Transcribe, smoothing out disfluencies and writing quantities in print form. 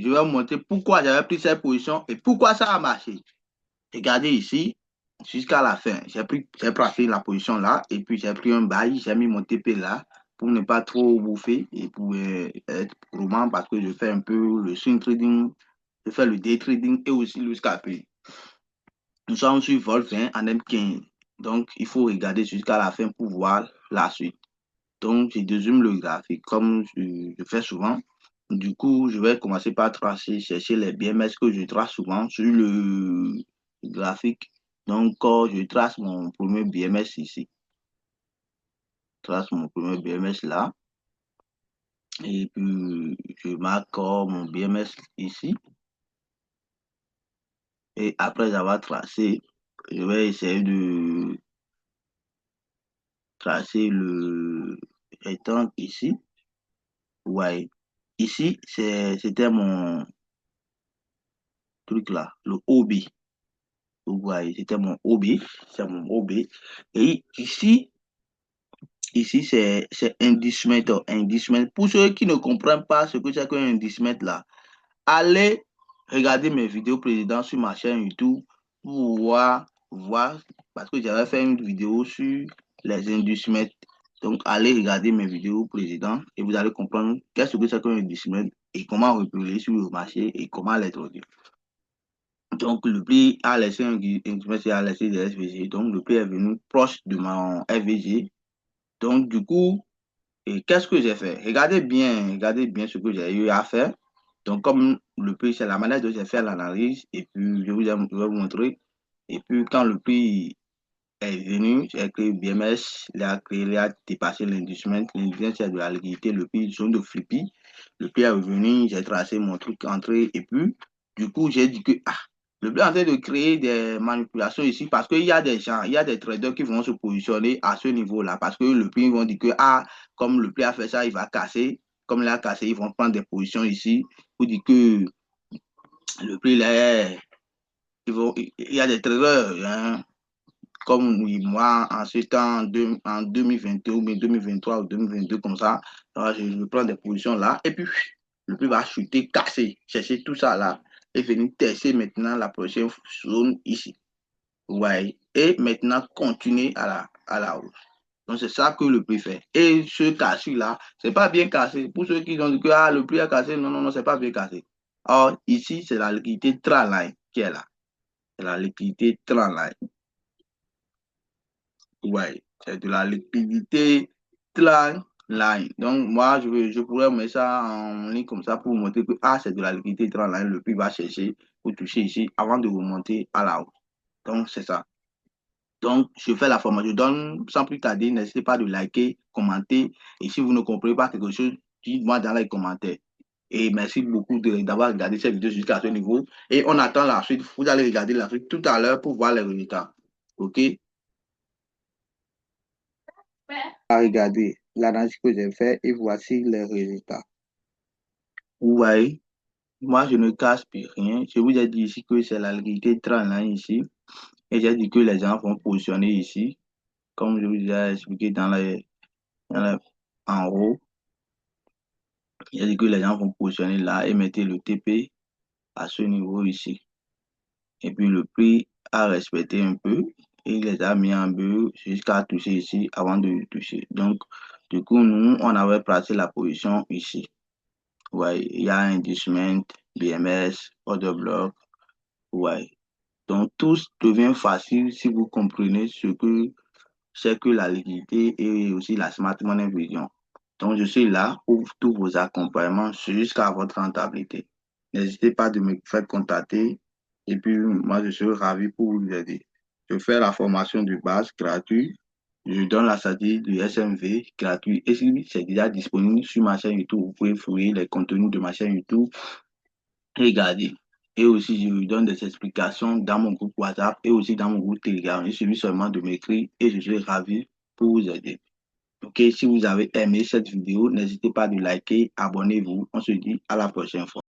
je vais vous montrer pourquoi j'avais pris cette position et pourquoi ça a marché. Regardez ici, jusqu'à la fin, j'ai placé la position là et puis j'ai pris un bail, j'ai mis mon TP là pour ne pas trop bouffer et pour être gourmand parce que je fais un peu le swing trading, je fais le day trading et aussi le scalping. Nous sommes sur vol 20 en M15. Donc, il faut regarder jusqu'à la fin pour voir la suite. Donc, je dézoome le graphique comme je fais souvent. Du coup, je vais commencer par tracer, chercher les BMS que je trace souvent sur le graphique. Donc, je trace mon premier BMS ici. Je trace mon premier BMS là. Et puis, je marque mon BMS ici. Et après avoir tracé, je vais essayer de tracer le rectangle ici. Ouais. Ici, c'était mon truc là, le OB. Vous voyez, c'était mon OB. C'est mon OB. Et ici c'est inducemètre. Inducemètre. Pour ceux qui ne comprennent pas ce que c'est qu'un inducemètre là, allez regarder mes vidéos précédentes sur ma chaîne YouTube pour voir parce que j'avais fait une vidéo sur les inducemètres. Donc, allez regarder mes vidéos précédentes et vous allez comprendre qu'est-ce que c'est qu'un inducemètre et comment repérer sur le marché et comment les trader. Donc, le prix a laissé a laissé des SVG. Donc, le prix est venu proche de mon FVG. Donc, du coup, qu'est-ce que j'ai fait? Regardez bien ce que j'ai eu à faire. Donc, comme le prix, c'est la manière dont j'ai fait l'analyse, et puis je vais vous montrer. Et puis, quand le prix est venu, j'ai créé BMS, il a dépassé l'industriel. L'industriel, c'est de la liquidité, le prix, zone de flippy. Le prix est revenu, j'ai tracé mon truc entrée, et puis, du coup, j'ai dit que, le prix est en train de créer des manipulations ici parce qu'il y a des gens, il y a des traders qui vont se positionner à ce niveau-là parce que le prix, ils vont dire que, comme le prix a fait ça, il va casser. Comme il a cassé, ils vont prendre des positions ici pour dire que le prix, là, il y a des traders, hein, comme moi, en ce temps, en 2022 ou 2023 ou 2022, comme ça, je prends des positions là et puis le prix va chuter, casser, chercher tout ça là et venir tester maintenant la prochaine zone ici. Ouais. Et maintenant, continuer à la hausse. Donc, c'est ça que le prix fait. Et ce cassure-là, c'est pas bien cassé. Pour ceux qui ont dit que le prix a cassé, non, non, non, c'est pas bien cassé. Or, ici, c'est la liquidité trendline qui est là. C'est la liquidité trendline. Ouais, c'est de la liquidité trendline. Donc, moi, je pourrais mettre ça en ligne comme ça pour vous montrer que c'est de la liquidité trendline. Le prix va chercher pour toucher ici avant de remonter à la hausse. Donc, c'est ça. Donc, je fais la formation. Je donne sans plus tarder. N'hésitez pas de liker, commenter. Et si vous ne comprenez pas quelque chose, dites-moi dans les commentaires. Et merci beaucoup d'avoir regardé cette vidéo jusqu'à ce niveau. Et on attend la suite. Vous allez regarder la suite tout à l'heure pour voir les résultats. OK? Regardez l'analyse que j'ai fait et voici les résultats. Vous voyez, moi, je ne casse plus rien. Je vous ai dit ici que c'est la liquidité trendline ici. Et j'ai dit que les gens vont positionner ici, comme je vous ai expliqué en haut. J'ai dit que les gens vont positionner là et mettez le TP à ce niveau ici. Et puis le prix a respecté un peu et il les a mis en bleu jusqu'à toucher ici avant de toucher. Donc, du coup, nous, on avait placé la position ici. Ouais, il y a inducement, BMS, order block. Ouais. Donc, tout devient facile si vous comprenez ce que c'est que la liquidité et aussi la smart money vision. Donc, je suis là pour tous vos accompagnements jusqu'à votre rentabilité. N'hésitez pas de me faire contacter et puis moi, je serai ravi pour vous aider. Je fais la formation de base gratuite. Je donne la stratégie du SMV gratuit. Et si c'est déjà disponible sur ma chaîne YouTube, vous pouvez fouiller les contenus de ma chaîne YouTube et regarder. Et aussi, je vous donne des explications dans mon groupe WhatsApp et aussi dans mon groupe Telegram. Il suffit seulement de m'écrire et je serai ravi pour vous aider. Ok, si vous avez aimé cette vidéo, n'hésitez pas de liker, abonnez-vous. On se dit à la prochaine fois.